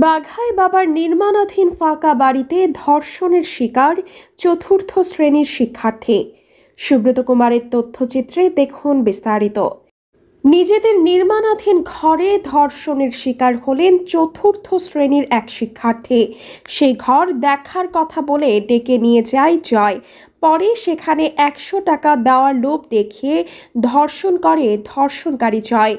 বাঘায় বাবার নির্মাণাধীন ফাঁকা বাড়িতে ধর্ষণের শিকার চতুর্থ শ্রেণীর শিক্ষার্থী। সুব্রত কুমারের তথ্যচিত্রে দেখুন বিস্তারিত। নিজেদের নির্মাণাধীন ঘরে ধর্ষণের শিকার হলেন চতুর্থ শ্রেণীর এক শিক্ষার্থী। সেই ঘর দেখার কথা বলে ডেকে নিয়ে যায় জয়। পরে সেখানে 100 টাকা দেওয়ার লোভ দেখিয়ে ধর্ষণ করে ধর্ষণকারী জয়।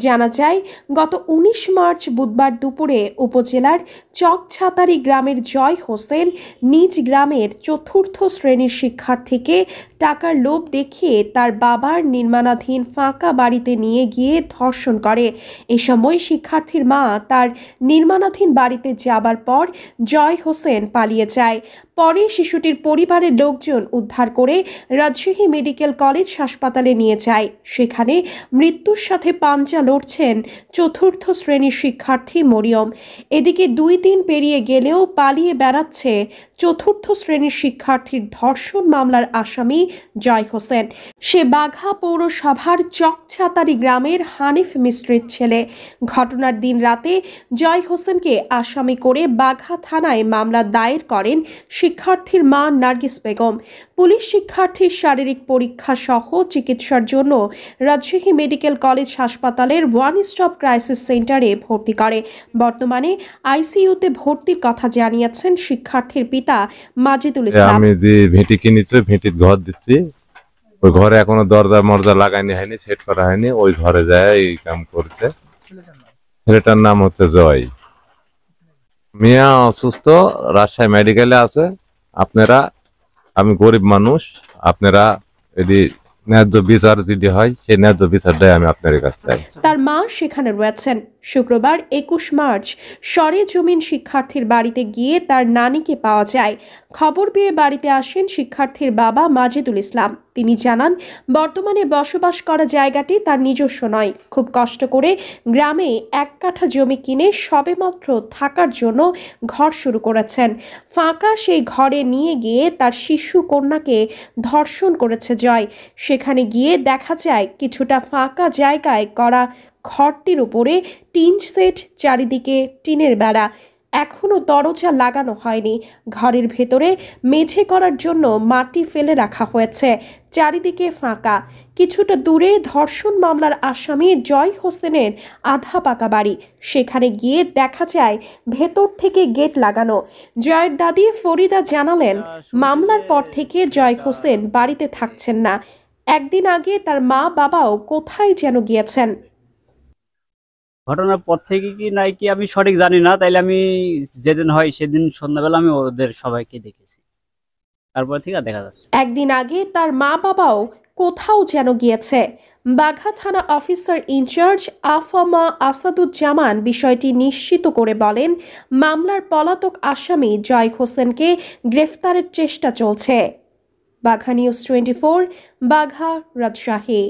জানা যায়, গত 19 মার্চ বুধবার দুপুরে উপজেলার চকছাতারি গ্রামের জয় হোসেন নিজ গ্রামের চতুর্থ শ্রেণীর শিক্ষার্থীকে টাকার লোভ দেখিয়ে তার বাবার নির্মাণাধীন ফাঁকা বাড়িতে নিয়ে গিয়ে ধর্ষণ করে। এ সময় শিক্ষার্থীর মা তার নির্মাণাধীন বাড়িতে যাবার পর জয় হোসেন পালিয়ে যায়। পরে শিশুটির পরিবারের লোকজন উদ্ধার করে রাজশাহী মেডিকেল কলেজ হাসপাতালে নিয়ে যায়। সেখানে মৃত্যুর সাথে পাঞ্জা লড়ছেন চতুর্থ শ্রেণীর শিক্ষার্থী মরিয়ম। এদিকে 2 দিন পেরিয়ে গেলেও পালিয়ে বেড়াচ্ছে চতুর্থ শ্রেণীর শিক্ষার্থীর ধর্ষণ মামলার আসামি জয় হোসেন। সে বাঘা পৌরসভার চকছাতারি গ্রামের হানিফ মিস্ত্রির ছেলে। ঘটনার দিন রাতে জয় হোসেনকে আসামি করে বাঘা থানায় মামলা দায়ের করেন শিক্ষার্থীর মা নার্গিস বেগম। পুলিশ শিক্ষার্থীর শারীরিক পরীক্ষা সহ চিকিৎসার জন্য রাজশাহী মেডিকেল কলেজ হাসপাতালের ওয়ান স্টপ ক্রাইসিস সেন্টারে ভর্তি করে। বর্তমানে আইসিইউতে ভর্তির কথা জানিয়েছেন শিক্ষার্থীর পিতা মাজিদুল ইসলাম। আমি যে ভেটি কিনেছি, ভেটির ঘর দিচ্ছি, ওই ঘরে এখনো দরজা মরজা লাগাইনি হয়নি, সেট করা হয়নি। ওই ঘরে যায় এই কাম করছে। ছেলেটার নাম হচ্ছে জয়। মিয়া অসুস্থ, রাজশাহী মেডিকেলে আছে। আপনারা, আমি গরিব মানুষ, আপনারা যদি ন্যায্য বিচার যদি হয় সেই ন্যায্য বিচারটাই আমি আপনার কাছে চাই। তার মা সেখানে রয়েছেন। শুক্রবার 21 মার্চ সরেজমিন শিক্ষার্থীর বাড়িতে গিয়ে তার নানিকে পাওয়া যায়। খবর পেয়ে বাড়িতে আসেন শিক্ষার্থীর বাবা মাজিদুল ইসলাম। তিনি জানান, বর্তমানে বসবাস করা জায়গাটি তার নিজস্ব নয়। খুব কষ্ট করে গ্রামে 1 কাঠা জমি কিনে সবেমাত্র থাকার জন্য ঘর শুরু করেছেন। ফাঁকা সেই ঘরে নিয়ে গিয়ে তার শিশু কন্যাকে ধর্ষণ করেছে জয়। সেখানে গিয়ে দেখা যায় কিছুটা ফাঁকা জায়গায় করা ঘরটির উপরে টিন সেট, চারিদিকে টিনের বেড়া, এখনো দরজা লাগানো হয়নি। ঘরের ভেতরে মেঝে করার জন্য মাটি ফেলে রাখা হয়েছে। চারিদিকে ফাঁকা। কিছুটা দূরে ধর্ষণ মামলার আসামি জয় হোসেনের আধা পাকা বাড়ি। সেখানে গিয়ে দেখা যায় ভেতর থেকে গেট লাগানো। জয়ের দাদি ফরিদা জানালেন, মামলার পর থেকে জয় হোসেন বাড়িতে থাকছেন না। একদিন আগে তার মা বাবাও কোথায় যেন গিয়েছেন। ঘটনার পর থেকে কি নাই কি আমি সঠিক জানি না, তাইলে আমি যেদিন হয় সেদিন সন্ধ্যাবেলা আমি ওদের সবাইকে দেখেছি, তারপর থেকে দেখা যাচ্ছে। একদিন আগে তার মা বাবাও কোথাও যেন গিয়েছে। বাঘা থানা অফিসার ইনচার্জ আফামা আসাদুজ্জামান বিষয়টি নিশ্চিত করে বলেন, মামলার পলাতক আসামি জয় হোসেনকে গ্রেফতারের চেষ্টা চলছে। বাঘা নিউজ 24, বাঘা, রাজশাহী।